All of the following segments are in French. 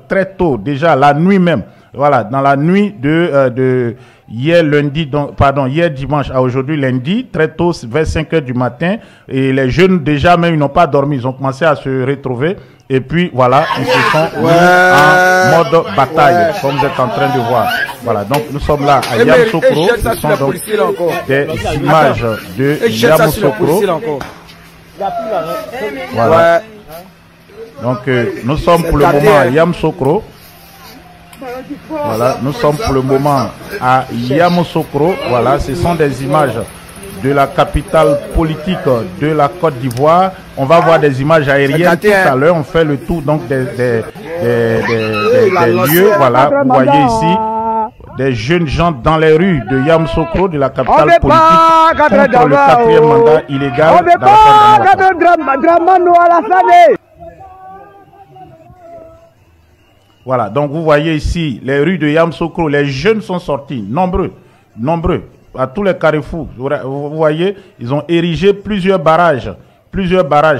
très tôt, déjà la nuit même, voilà, dans la nuit de hier lundi, donc, pardon, hier dimanche à aujourd'hui lundi, très tôt, vers 5 heures du matin, et les jeunes déjà même, ils n'ont pas dormi, ils ont commencé à se retrouver, et puis voilà, ils se sont mis en mode bataille, comme vous êtes en train de voir. Voilà, donc nous sommes là à Yamoussoukro, ce sont donc des images de Yamoussoukro. Voilà. Donc nous sommes pour le moment à Yamoussoukro. Voilà, nous sommes pour le moment à Yamoussoukro. Voilà, ce sont des images de la capitale politique de la Côte d'Ivoire. On va voir des images aériennes tout à l'heure. On fait le tour donc des lieux. Voilà, vous voyez ici des jeunes gens dans les rues de Yamoussoukro, de la capitale politique, contre le 4e mandat illégal d'Alassane. Voilà, donc vous voyez ici les rues de Yamoussoukro, les jeunes sont sortis, nombreux, à tous les carrefours. Vous voyez, ils ont érigé plusieurs barrages,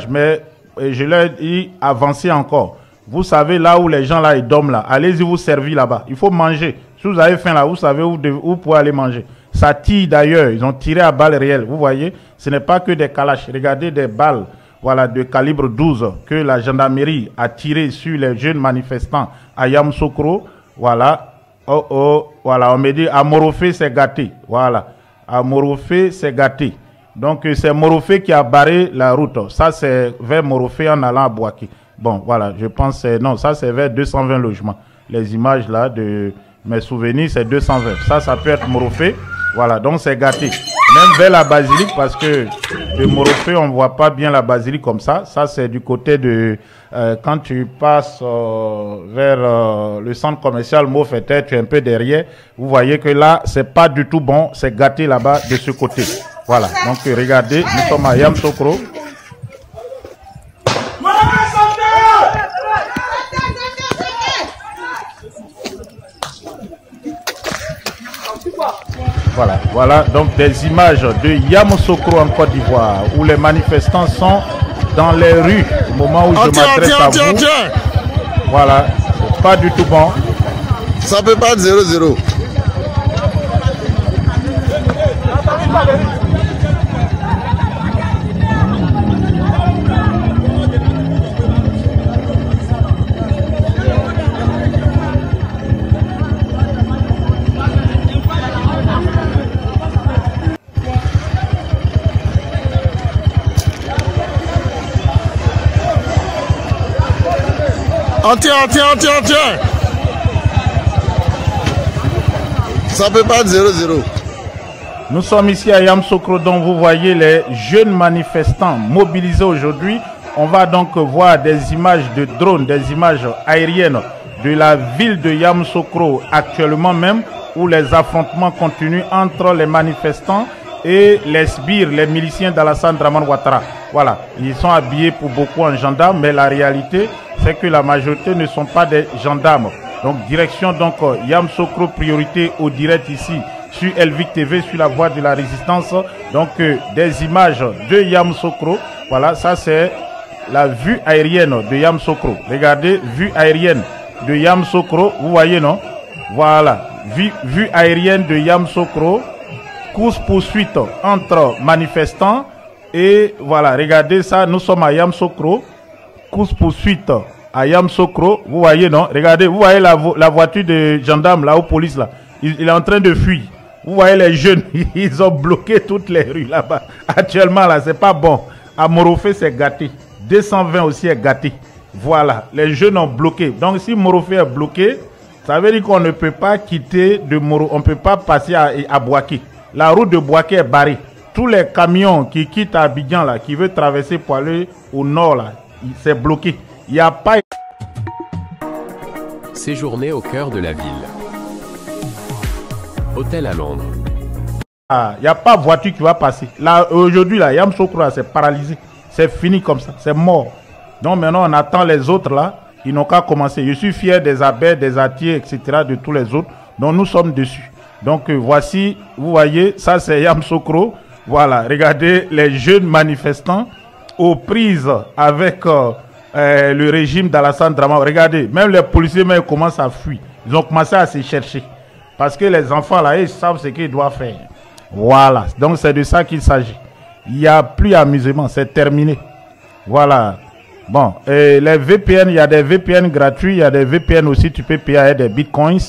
mais je leur dis avancez encore. Vous savez là où les gens là ils dorment là, allez-y vous servir là-bas. Il faut manger. Si vous avez faim là, vous savez où vous pouvez aller manger. Ça tire d'ailleurs, ils ont tiré à balles réelles. Vous voyez, ce n'est pas que des kalash. Regardez des balles. Voilà, de calibre 12 que la gendarmerie a tiré sur les jeunes manifestants à Yamoussoukro. Voilà, voilà, on me dit à Morofé c'est gâté. Voilà, à Morofé c'est gâté. Donc c'est Morofé qui a barré la route. Ça c'est vers Morofé en allant à Bouaké. Bon, voilà, je pense non, ça c'est vers 220 logements. Les images là de mes souvenirs c'est 220. Ça peut être Morofé. Voilà, donc c'est gâté. Même vers la basilique, parce que de Morofé, on ne voit pas bien la basilique comme ça. Ça, c'est du côté de... quand tu passes vers le centre commercial Mofetet, tu es un peu derrière. Vous voyez que là, c'est pas du tout bon. C'est gâté là-bas, de ce côté. Voilà, donc regardez, nous sommes à Yamoussoukro. Voilà donc des images de Yamoussoukro en Côte d'Ivoire où les manifestants sont dans les rues au moment où je m'adresse à vous. Voilà, c'est pas du tout bon. Ça peut pas être 0-0. Entier. Ça peut pas être 0-0. Nous sommes ici à Yamoussoukro, dont vous voyez les jeunes manifestants mobilisés aujourd'hui. On va donc voir des images de drones, des images aériennes de la ville de Yamoussoukro actuellement même, où les affrontements continuent entre les manifestants et les sbires, les miliciens d'Alassane Dramane Ouattara. Voilà, ils sont habillés pour beaucoup en gendarmes, mais la réalité, c'est que la majorité ne sont pas des gendarmes. Donc, direction donc Yamoussoukro, priorité au direct ici sur Elvic TV, sur la voie de la résistance. Donc, des images de Yamoussoukro. Voilà, ça c'est la vue aérienne de Yamoussoukro. Regardez, vue aérienne de Yamoussoukro. Vous voyez, non? Voilà, vue aérienne de Yamoussoukro. Course-poursuite entre manifestants. Et voilà, regardez ça, nous sommes à Yamoussoukro. Course-poursuite à Yamoussoukro. Vous voyez, non? Regardez, vous voyez la voiture de gendarme là, aux police là. Il est en train de fuir. Vous voyez les jeunes, ils ont bloqué toutes les rues là-bas. Actuellement là, c'est pas bon. À Morofé, c'est gâté. 220 aussi est gâté. Voilà, les jeunes ont bloqué. Donc si Morofé est bloqué, ça veut dire qu'on ne peut pas quitter de Morofé, on ne peut pas passer à Bouaké. La route de Bouaké est barrée. Tous les camions qui quittent Abidjan là, qui veulent traverser pour aller au nord là, c'est bloqué. Il n'y a pas... Séjourner au cœur de la ville. Hôtel à Londres. Il n'y a pas de voiture qui va passer. Là, aujourd'hui, là, Yamoussoukro, c'est paralysé. C'est fini comme ça. C'est mort. Donc maintenant, on attend les autres là. Ils n'ont qu'à commencer. Je suis fier des Abers, des Atiers, etc. de tous les autres. Donc nous sommes dessus. Donc voici, vous voyez, ça c'est Yamoussoukro. Voilà, regardez les jeunes manifestants aux prises avec le régime d'Alassane Dramane. Regardez, même les policiers même, commencent à fuir. Ils ont commencé à se chercher. Parce que les enfants là, ils savent ce qu'ils doivent faire. Voilà. Donc c'est de ça qu'il s'agit. Il n'y a plus amusement, c'est terminé. Voilà. Bon, et les VPN, il y a des VPN gratuits, il y a des VPN aussi, tu peux payer avec des bitcoins.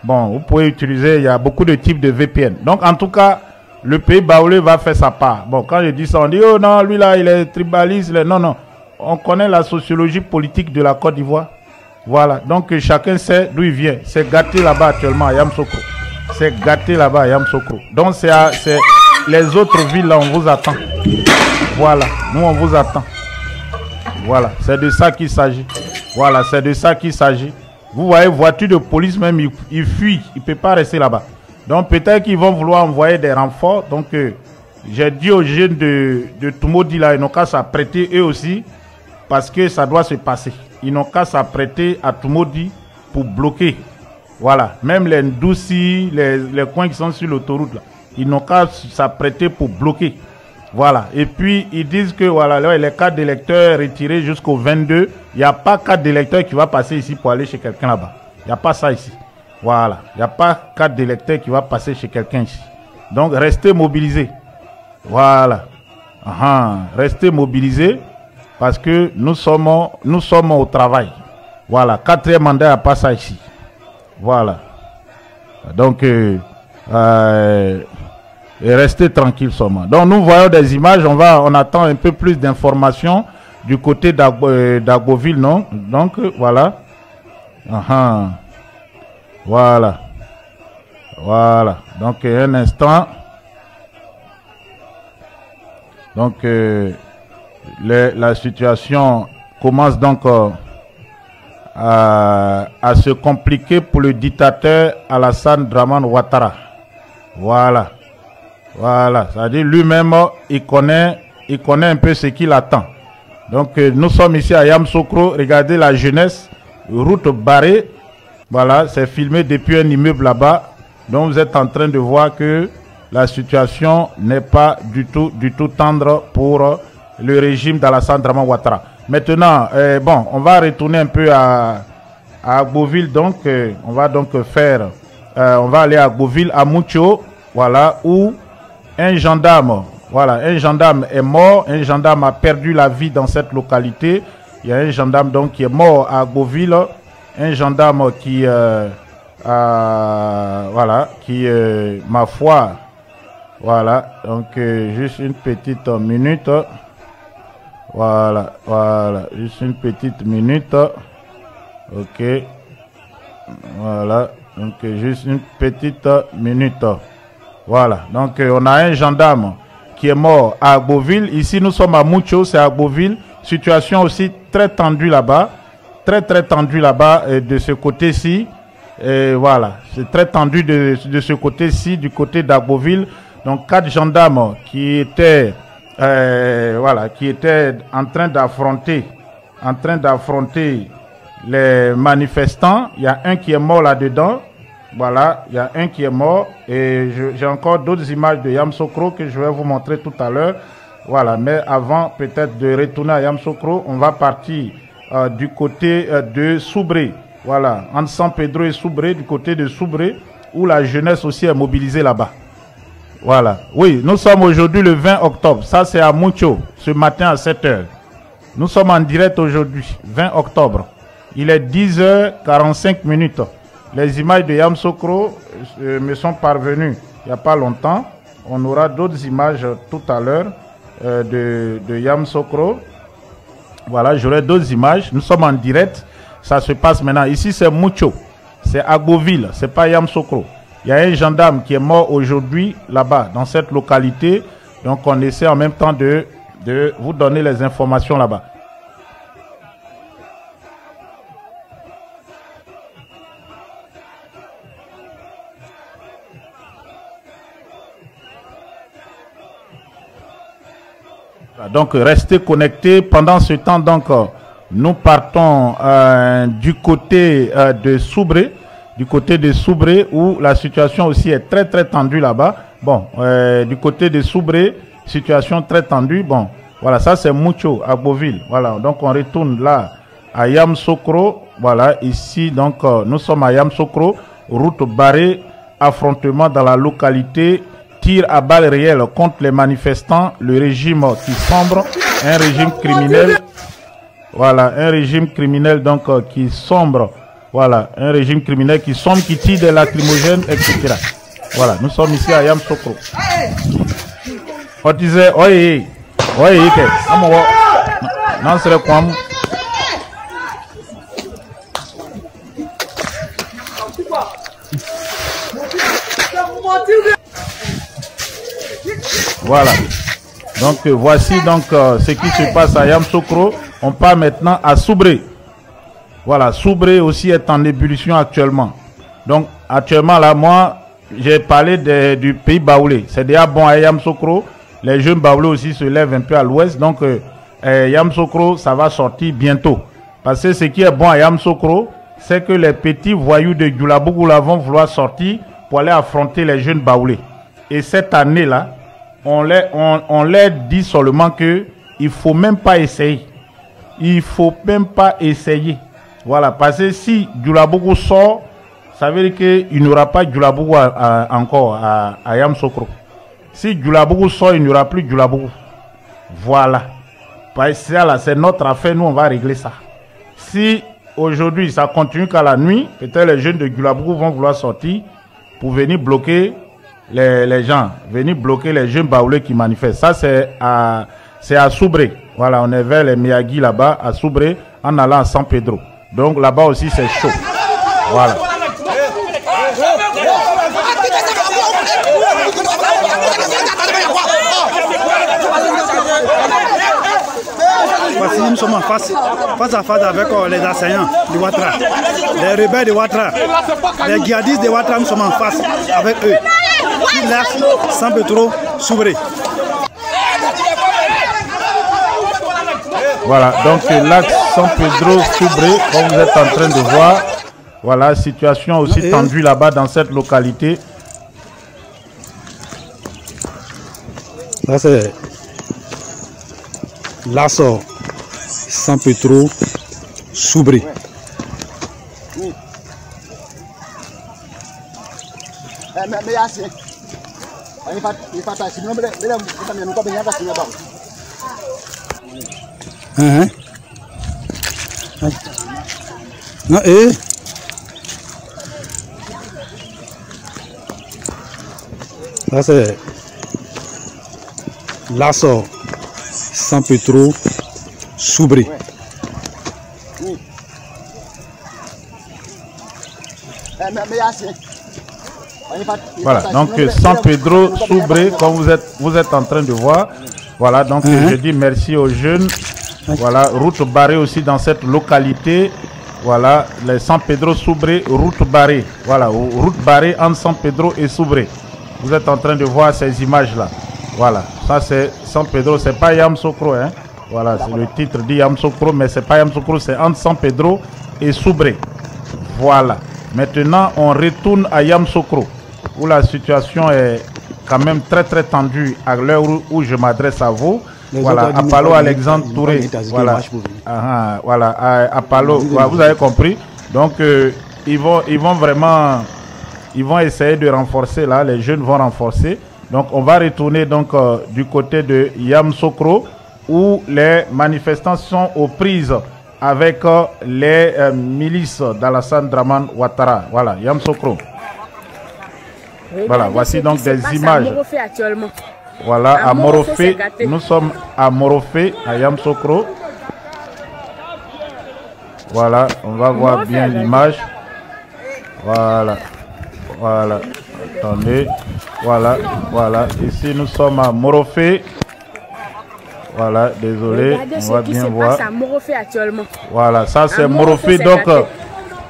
Bon, vous pouvez utiliser, il y a beaucoup de types de VPN. Donc en tout cas, le pays baoulé va faire sa part. Bon, quand je dis ça, on dit, oh non, lui là, il est tribaliste. Non, non. On connaît la sociologie politique de la Côte d'Ivoire. Voilà. Donc chacun sait d'où il vient. C'est gâté là-bas actuellement à Yamoussoukro. C'est gâté là-bas à Yamoussoukro. Donc c'est les autres villes là, on vous attend. Voilà. Nous, on vous attend. Voilà. C'est de ça qu'il s'agit. Voilà. C'est de ça qu'il s'agit. Vous voyez, voiture de police même, il fuit. Il ne peut pas rester là-bas. Donc peut-être qu'ils vont vouloir envoyer des renforts. Donc j'ai dit aux jeunes de Tumodi là, ils n'ont qu'à s'apprêter eux aussi. Parce que ça doit se passer. Ils n'ont qu'à s'apprêter à Tumodi pour bloquer. Voilà. Même les Ndouci, les coins qui sont sur l'autoroute là, ils n'ont qu'à s'apprêter pour bloquer. Voilà. Et puis ils disent que voilà, les cartes d'électeurs retirées jusqu'au 22, il n'y a pas carte d'électeur qui va passer ici pour aller chez quelqu'un là-bas. Il n'y a pas ça ici. Voilà. Il n'y a pas carte d'électeur qui va passer chez quelqu'un ici. Donc restez mobilisés. Voilà. Restez mobilisés. Parce que nous sommes au travail. Voilà, 4e mandat, il n'y a pas ça ici. Voilà. Donc, restez tranquille seulement. Donc, nous voyons des images. On attend un peu plus d'informations du côté d'Agboville, non? Donc, voilà. Voilà. Voilà. Donc, un instant. Donc, la situation commence donc à se compliquer pour le dictateur Alassane Dramane Ouattara. Voilà. Voilà. C'est-à-dire lui-même, il connaît un peu ce qu'il attend. Donc nous sommes ici à Yamoussoukro. Regardez la jeunesse. Route barrée. Voilà. C'est filmé depuis un immeuble là-bas. Donc vous êtes en train de voir que la situation n'est pas du tout tendre pour le régime d'Alassane Dramane Ouattara. Maintenant, bon, on va retourner un peu à Agboville. Donc, on va donc faire, on va aller à Agboville, à Moucho, voilà, où un gendarme est mort. Un gendarme a perdu la vie dans cette localité. Il y a un gendarme donc qui est mort à Agboville. Un gendarme qui, voilà, qui, ma foi, voilà. Donc, juste une petite minute. Voilà, juste une petite minute. Ok. Voilà, donc juste une petite minute. Voilà, donc on a un gendarme qui est mort à Agboville. Ici, nous sommes à Moucho, c'est à Agboville. Situation aussi très tendue là-bas. Très tendue là-bas de ce côté-ci. Voilà, c'est très tendu de ce côté-ci, du côté d'Agboville. Donc 4 gendarmes qui étaient... voilà, qui était en train d'affronter les manifestants. Il y a un qui est mort là-dedans. Voilà, il y a un qui est mort. Et j'ai encore d'autres images de Yamoussoukro que je vais vous montrer tout à l'heure. Voilà, mais avant peut-être de retourner à Yamoussoukro, on va partir du côté de Soubré. Voilà, entre San Pedro et Soubré, du côté de Soubré, où la jeunesse aussi est mobilisée là-bas. Voilà. Oui, nous sommes aujourd'hui le 20 octobre. Ça, c'est à Moucho, ce matin à 7 h. Nous sommes en direct aujourd'hui, 20 octobre. Il est 10h45 minutes. Les images de Yamoussoukro me sont parvenues il n'y a pas longtemps. On aura d'autres images tout à l'heure de Yamoussoukro. Voilà, j'aurai d'autres images. Nous sommes en direct. Ça se passe maintenant. Ici, c'est Moucho. C'est Agboville. Ce n'est pas Yamoussoukro. Il y a un gendarme qui est mort aujourd'hui là-bas, dans cette localité. Donc, on essaie en même temps de vous donner les informations là-bas. Donc, restez connectés. Pendant ce temps, donc, nous partons du côté de Soubré. Du côté de Soubré, où la situation aussi est très tendue là-bas. Bon, du côté de Soubré, situation très tendue. Bon, Voilà, ça c'est Mucho à Beauville. Voilà, donc on retourne là à Yamsokro. Voilà, ici donc nous sommes à Yamsokro, route barrée, affrontement dans la localité, tir à balles réelles contre les manifestants, le régime qui sombre, un régime criminel. Voilà, un régime criminel donc qui sombre. Voilà, un régime criminel qui sombre, qui tire des lacrymogènes, etc. Voilà, nous sommes ici à Yamsokro. On disait, oui, non, c'est le quoi. Voilà. Donc voici donc ce qui se passe à Yamsokro. On part maintenant à Soubré. Voilà, Soubré aussi est en ébullition actuellement. Donc actuellement là, moi, j'ai parlé du pays baoulé. C'est déjà bon à Yamsokro. Les jeunes baoulés aussi se lèvent un peu à l'ouest. Donc Yamsokro, ça va sortir bientôt. Parce que ce qui est bon à Yamsokro, c'est que les petits voyous de Djoulabougou vont vouloir sortir pour aller affronter les jeunes baoulés. Et cette année-là, on leur dit seulement que il faut même pas essayer. Il faut même pas essayer. Voilà, parce que si Djoulabougou sort, ça veut dire qu'il n'y aura pas Djoulabougou encore à Yamsokro. Si Djoulabougou sort, il n'y aura plus Djoulabougou. Voilà. Parce que là, c'est notre affaire, nous on va régler ça. Si aujourd'hui ça continue qu'à la nuit, peut-être les jeunes de Djoulabougou vont vouloir sortir pour venir bloquer les gens, venir bloquer les jeunes baoulés qui manifestent. Ça c'est à Soubré. Voilà, on est vers les Miyagi là-bas, à Soubré, en allant à San Pedro. Donc là-bas aussi c'est chaud. Voilà. Voici, nous sommes face à face avec les assaillants de Ouattara, les rebelles de Ouattara, les djihadistes de Ouattara, nous sommes en face avec eux. Qui lâchent San Pedro Soubré. Voilà, donc l'axe San Pedro Soubré, comme vous êtes en train de voir, voilà, situation aussi tendue là-bas dans cette localité. Là c'est l'axe San Pedro Soubré. Là c'est l'axe San Pedro Soubré. Voilà, donc San Pedro Soubré, comme vous êtes en train de voir. Voilà, donc je dis merci aux jeunes. Voilà, route barrée aussi dans cette localité. Voilà, les San Pedro Soubré, route barrée. Voilà, route barrée entre San Pedro et Soubré. Vous êtes en train de voir ces images-là. Voilà, ça c'est San Pedro, c'est pas Yamsokro, hein. Voilà, c'est le titre dit Yamsokro, mais c'est pas Yamsokro, c'est entre San Pedro et Soubré. Voilà. Maintenant, on retourne à Yamsokro, où la situation est quand même très très tendue à l'heure où je m'adresse à vous. Voilà, Apollo Alexandre Touré. Voilà, voilà, Apollo, voilà, vous avez compris. Donc, ils vont vraiment, ils vont essayer de renforcer là, les jeunes vont renforcer. Donc, on va retourner donc du côté de Yamsokro, où les manifestants sont aux prises avec les milices d'Alassane Dramane Ouattara. Voilà, Yamsokro. Voilà, voici donc des images. Voilà, à Morofé, nous sommes à Morofé, à Yamsokro. Voilà, on va voir bien l'image. Voilà, voilà, attendez. Voilà, voilà, ici nous sommes à Morofé. Voilà, désolé, on va bien voir. Voilà, ça c'est Morofé. Donc,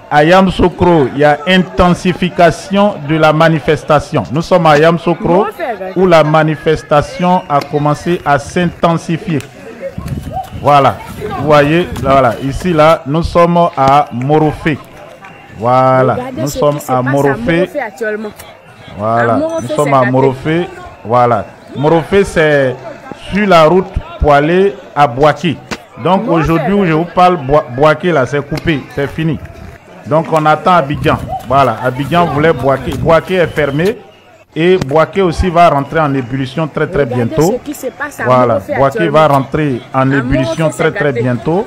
à Yamsokro, il y a intensification de la manifestation. Nous sommes à Yamsokro où la manifestation a commencé à s'intensifier. Voilà, vous voyez, voilà, ici là, nous sommes à Morofé. Voilà, nous sommes à Morofé. Voilà, nous sommes à Morofé. Voilà, Morofé c'est sur la route pour aller à Boaké. Donc aujourd'hui où je vous parle, Boaké là c'est coupé, c'est fini. Donc on attend Abidjan. Voilà, Abidjan voulait Boaké. Boaké est fermé et Boaké aussi va rentrer en ébullition très bientôt. Voilà, Boaké va rentrer en ébullition très bientôt.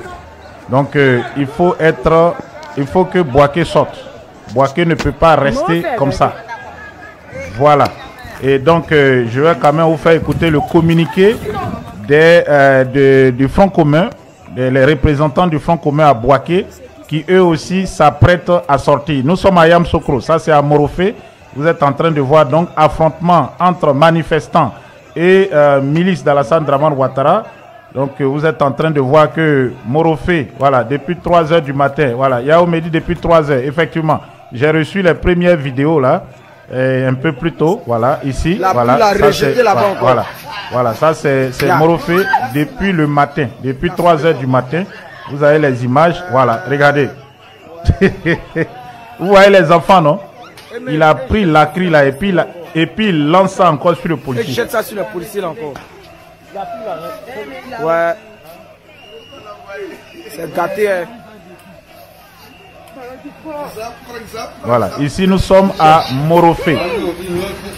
Donc il faut que Boaké sorte. Boaké ne peut pas rester comme ça. Voilà. Et donc je vais quand même vous faire écouter le communiqué du Front commun, les représentants du Front commun à Boaké, qui eux aussi s'apprêtent à sortir. Nous sommes à Yamoussoukro, ça c'est à Morofé. Vous êtes en train de voir donc affrontement entre manifestants et milices d'Alassane Dramane Ouattara. Donc vous êtes en train de voir que Morofé, voilà, depuis 3 h du matin, voilà, Yao me dit depuis 3 h, effectivement, j'ai reçu les premières vidéos là, un peu plus tôt, voilà, ici, voilà, ça c'est Morofé depuis le matin, depuis 3 h du matin. Vous avez les images, voilà, regardez. Vous voyez les enfants, non? Il a pris la cri là et puis il lance ça encore sur le policier. Il jette ça sur le policier là encore. Ouais. C'est gâté, hein. Voilà, ici nous sommes à Morofé.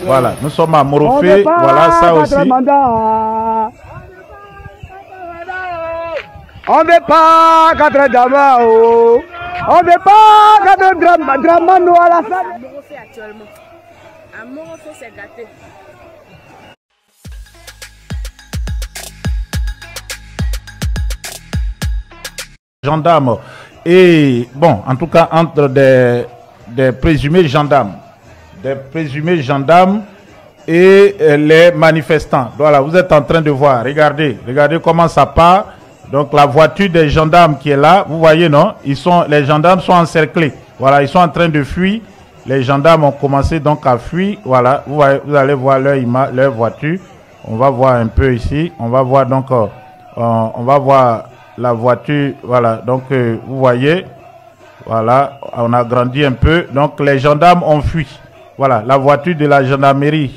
Voilà, nous sommes à Morofé. Voilà, ça aussi. On ne veut pas quatre Dramane. On ne veut pas quatre Dramane à la fin. Morofé actuellement. À Morofé, c'est gâté. Gendarmes et bon, en tout cas entre des présumés gendarmes, et les manifestants. Voilà, vous êtes en train de voir, regardez comment ça part. Donc la voiture des gendarmes qui est là, vous voyez, non? Les gendarmes sont encerclés. Voilà, ils sont en train de fuir. Les gendarmes ont commencé donc à fuir. Voilà, vous allez voir leur voiture. On va voir un peu ici. On va voir donc, on va voir la voiture. Voilà, donc vous voyez, voilà, on a grandi un peu. Donc les gendarmes ont fui. Voilà, la voiture de la gendarmerie.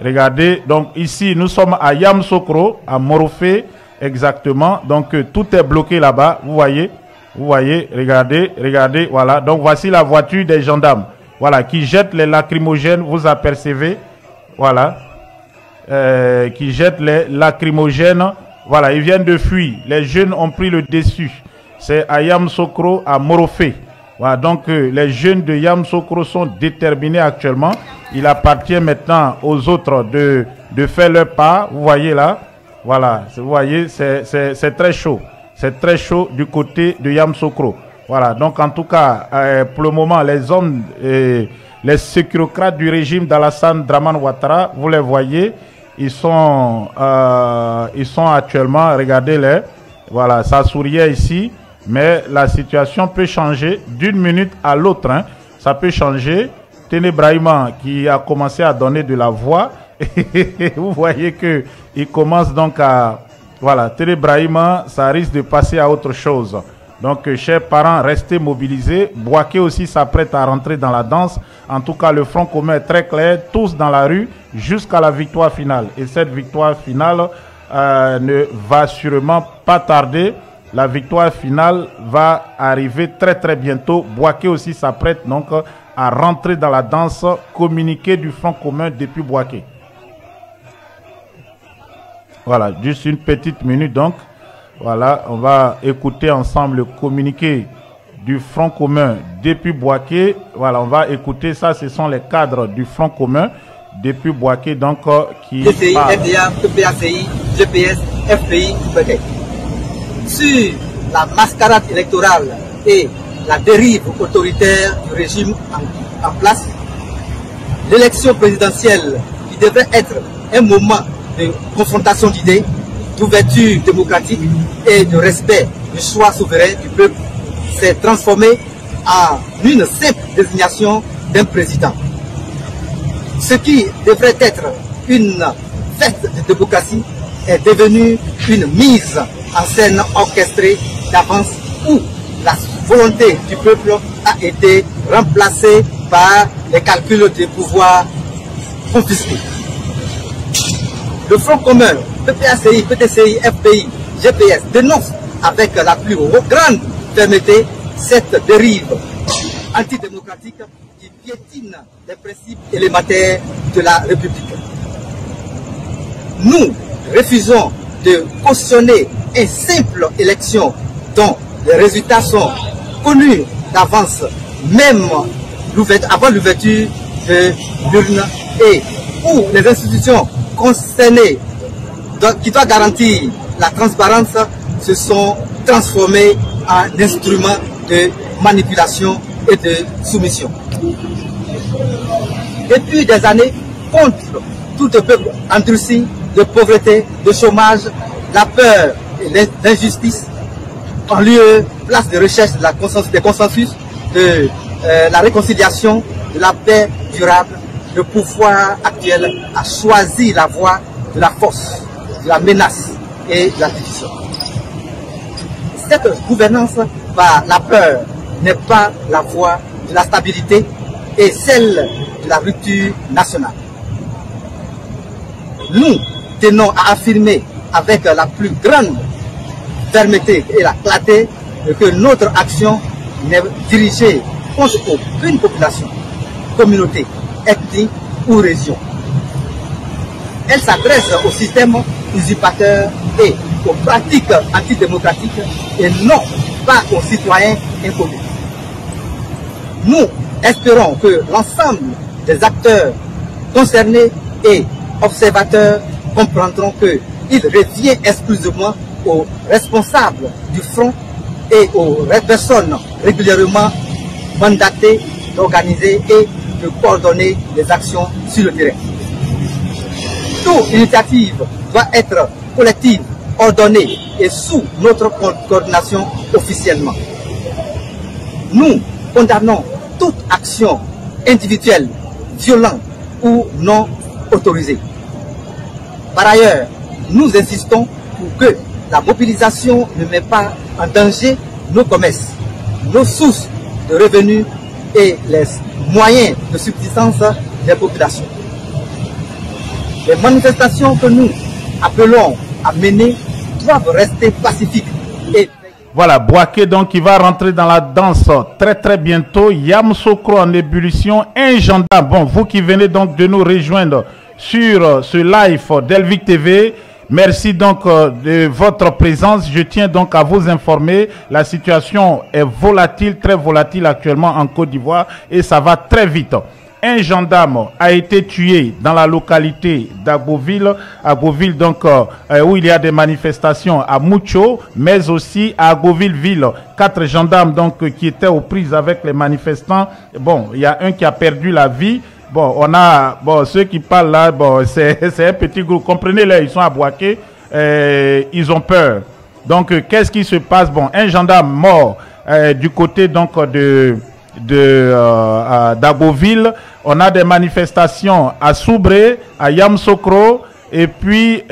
Regardez, donc ici nous sommes à Yamoussoukro, à Morofé. Exactement, donc tout est bloqué là-bas, vous voyez, regardez, voilà, donc voici la voiture des gendarmes, voilà, qui jette les lacrymogènes, vous apercevez, voilà, qui jette les lacrymogènes, voilà, ils viennent de fuir, les jeunes ont pris le dessus, c'est à Yamoussoukro, à Morofé, voilà, donc les jeunes de Yamoussoukro sont déterminés actuellement, il appartient maintenant aux autres de faire leur part, vous voyez là. Voilà, vous voyez, c'est très chaud. C'est très chaud du côté de Yamoussoukro. Voilà, donc en tout cas, pour le moment, les hommes, les sécurocrates du régime d'Alassane Dramane Ouattara, vous les voyez, ils sont actuellement, regardez-les, voilà, ça souriait ici, mais la situation peut changer d'une minute à l'autre. Hein, ça peut changer. Téné Brahima qui a commencé à donner de la voix. Vous voyez que il commence donc à... Voilà, Téné Brahima, ça risque de passer à autre chose. Donc, chers parents, restez mobilisés. Boaké aussi s'apprête à rentrer dans la danse. En tout cas, le Front commun est très clair. Tous dans la rue jusqu'à la victoire finale. Et cette victoire finale ne va sûrement pas tarder. La victoire finale va arriver très bientôt. Boaké aussi s'apprête donc à rentrer dans la danse. Communiqué du Front commun depuis Boaké. Voilà, juste une petite minute donc. Voilà, on va écouter ensemble le communiqué du Front commun depuis Boaké. Voilà, on va écouter ça. Ce sont les cadres du Front commun depuis Boaké donc qui DCI, FDA, PPACI, GPS, FPI, UPD. Sur la mascarade électorale et la dérive autoritaire du régime en place, l'élection présidentielle qui devait être un moment de confrontation d'idées, d'ouverture démocratique et de respect du choix souverain du peuple s'est transformée en une simple désignation d'un président. Ce qui devrait être une fête de démocratie est devenu une mise en scène orchestrée d'avance où la volonté du peuple a été remplacée par les calculs des pouvoirs confisqués. Le Front commun PPACI, PTCI, FPI, GPS dénoncent avec la plus grande fermeté cette dérive antidémocratique qui piétine les principes élémentaires de la République. Nous refusons de cautionner une simple élection dont les résultats sont connus d'avance, même avant l'ouverture de l'urne, et où les institutions concernées qui doivent garantir la transparence se sont transformées en instruments de manipulation et de soumission. Depuis des années, contre tout peuple endurci de pauvreté, de chômage, la peur et l'injustice, en lieu, place de recherche des consensus, de la réconciliation, de la paix durable, le pouvoir actuel a choisi la voie de la force, de la menace et de la division. Cette gouvernance par la peur n'est pas la voie de la stabilité et celle de la rupture nationale. Nous tenons à affirmer avec la plus grande fermeté et la clarté que notre action n'est dirigée contre aucune population, communauté, ethnie ou région. Elle s'adresse au système usurpateur et aux pratiques antidémocratiques et non pas aux citoyens inconnus. Nous espérons que l'ensemble des acteurs concernés et observateurs comprendront qu'il revient exclusivement aux responsables du front et aux personnes régulièrement mandatées d'organiser et de coordonner les actions sur le terrain. Toute initiative doit être collective, ordonnée et sous notre coordination officiellement. Nous condamnons toute action individuelle, violente ou non autorisée. Par ailleurs, nous insistons pour que la mobilisation ne met pas en danger nos commerces, nos sources de revenus et les moyens de subsistance des populations. Les manifestations que nous appelons à mener doivent rester pacifiques. Et voilà, Bouaké donc qui va rentrer dans la danse très bientôt. Yamoussoukro en ébullition, un gendarme. Bon, vous qui venez donc de nous rejoindre sur ce live d'Elvic TV, merci donc de votre présence. Je tiens donc à vous informer, la situation est volatile, très volatile actuellement en Côte d'Ivoire et ça va très vite. Un gendarme a été tué dans la localité d'Agboville, donc où il y a des manifestations à Moucho, mais aussi à Agboville-Ville. 4 gendarmes donc qui étaient aux prises avec les manifestants. Bon, il y a un qui a perdu la vie. Bon, on a ceux qui parlent là, bon, c'est un petit groupe. Comprenez-les, ils sont à Bouaké, ils ont peur. Donc, qu'est-ce qui se passe? Bon, un gendarme mort du côté donc d'Agboville. On a des manifestations à Soubré, à Yamoussoukro, et puis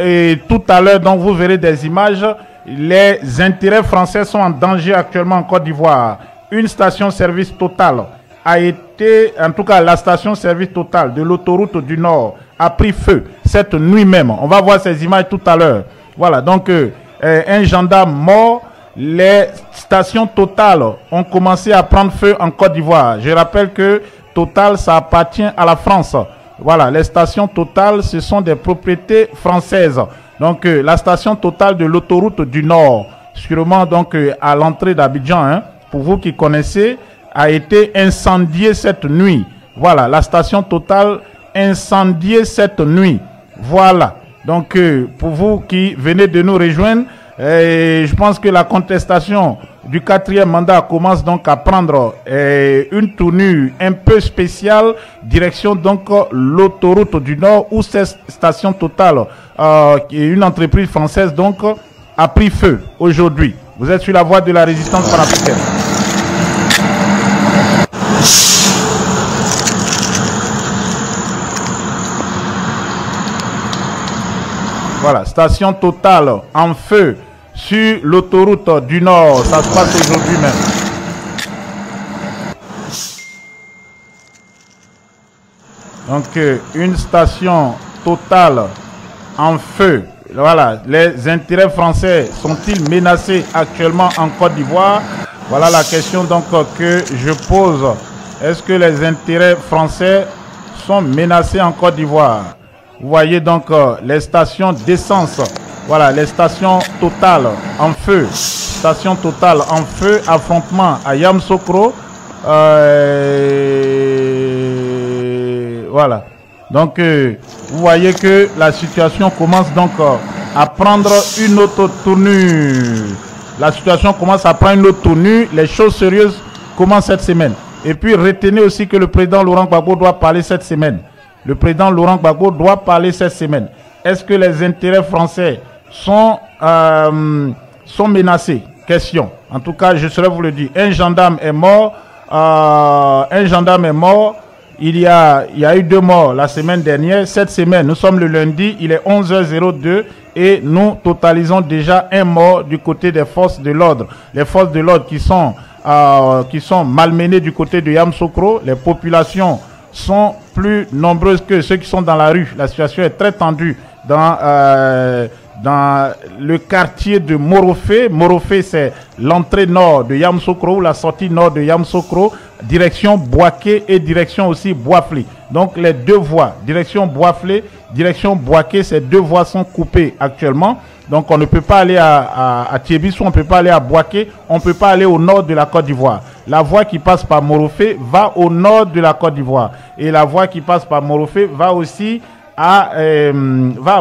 tout à l'heure, donc vous verrez des images. Les intérêts français sont en danger actuellement en Côte d'Ivoire. Une station-service Total a été, en tout cas la station-service Total de l'autoroute du Nord a pris feu cette nuit même. On va voir ces images tout à l'heure. Voilà, donc un gendarme mort. Les stations Total ont commencé à prendre feu en Côte d'Ivoire. Je rappelle que Total, ça appartient à la France. Voilà, les stations Total, ce sont des propriétés françaises. Donc, la station Total de l'autoroute du Nord, sûrement donc à l'entrée d'Abidjan, hein, pour vous qui connaissez, a été incendiée cette nuit. Voilà, la station Total incendiée cette nuit. Voilà, donc pour vous qui venez de nous rejoindre, je pense que la contestation du 4e mandat commence donc à prendre une tournure un peu spéciale, direction donc l'autoroute du Nord où cette station Total, qui est une entreprise française donc, a pris feu aujourd'hui. Vous êtes sur la voie de la résistance panafricaine. Voilà, station Total en feu sur l'autoroute du Nord. Ça se passe aujourd'hui même. Donc, une station Total en feu voilà, les intérêts français sont-ils menacés actuellement en Côte d'Ivoire? Voilà la question donc que je pose. Est-ce que les intérêts français sont menacés en Côte d'Ivoire? Vous voyez donc les stations d'essence. Voilà, les stations Total en feu. Station Total en feu, affrontement à Yamoussoukro. Voilà. Donc, vous voyez que la situation commence donc à prendre une autre tournure. La situation commence à prendre une autre tournure. Les choses sérieuses commencent cette semaine. Et puis, retenez aussi que le président Laurent Gbagbo doit parler cette semaine. Le président Laurent Gbagbo doit parler cette semaine. Est-ce que les intérêts français sont menacés? Question. En tout cas, je saurais vous le dire. Un gendarme est mort. Il y a eu 2 morts la semaine dernière. Cette semaine, nous sommes le lundi, il est 11h02 et nous totalisons déjà 1 mort du côté des forces de l'ordre. Les forces de l'ordre qui sont malmenées du côté de Yamoussoukro. Les populations sont plus nombreuses que ceux qui sont dans la rue. La situation est très tendue dans le quartier de Morofé. Morofé, c'est l'entrée nord de Yamoussoukro ou la sortie nord de Yamoussoukro, direction Boaké et direction aussi Boaflé. Donc les 2 voies, direction Boaflé, direction Boaké, ces 2 voies sont coupées actuellement. Donc on ne peut pas aller à Thiébissou, on ne peut pas aller à Boaké, on ne peut pas aller au nord de la Côte d'Ivoire. La voie qui passe par Morofé va au nord de la Côte d'Ivoire. Et la voie qui passe par Morofé va aussi à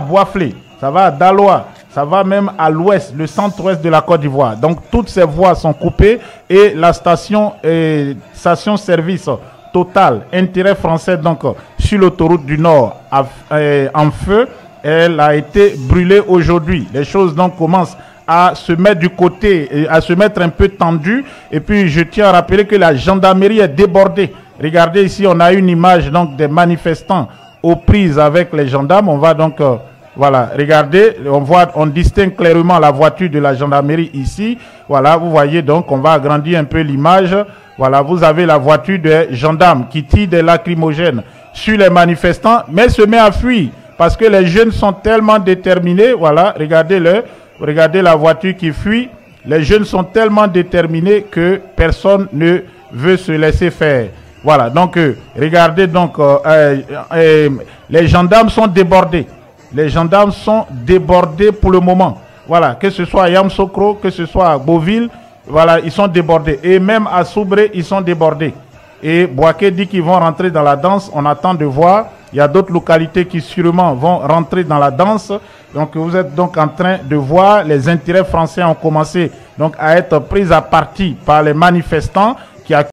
Boaflé. Ça va à Daloa, ça va même à l'ouest, le centre-ouest de la Côte d'Ivoire. Donc toutes ces voies sont coupées et la station-service Total, intérêt français donc sur l'autoroute du Nord en feu, elle a été brûlée aujourd'hui. Les choses donc commencent à se mettre du côté, à se mettre un peu tendues. Et puis je tiens à rappeler que la gendarmerie est débordée. Regardez ici, on a une image donc des manifestants aux prises avec les gendarmes. On va donc voilà, regardez, on distingue clairement la voiture de la gendarmerie ici. Voilà, vous voyez donc, on va agrandir un peu l'image. Voilà, vous avez la voiture des gendarmes qui tire des lacrymogènes sur les manifestants, mais se met à fuir parce que les jeunes sont tellement déterminés. Voilà, regardez-le, regardez la voiture qui fuit. Les jeunes sont tellement déterminés que personne ne veut se laisser faire. Voilà, donc regardez donc, les gendarmes sont débordés. Les gendarmes sont débordés pour le moment. Voilà, que ce soit à Yamoussoukro, que ce soit à Beauville, voilà, ils sont débordés. Et même à Soubré, ils sont débordés. Et Boaké dit qu'ils vont rentrer dans la danse. On attend de voir. Il y a d'autres localités qui sûrement vont rentrer dans la danse. Donc vous êtes donc en train de voir, les intérêts français ont commencé donc à être pris à partie par les manifestants qui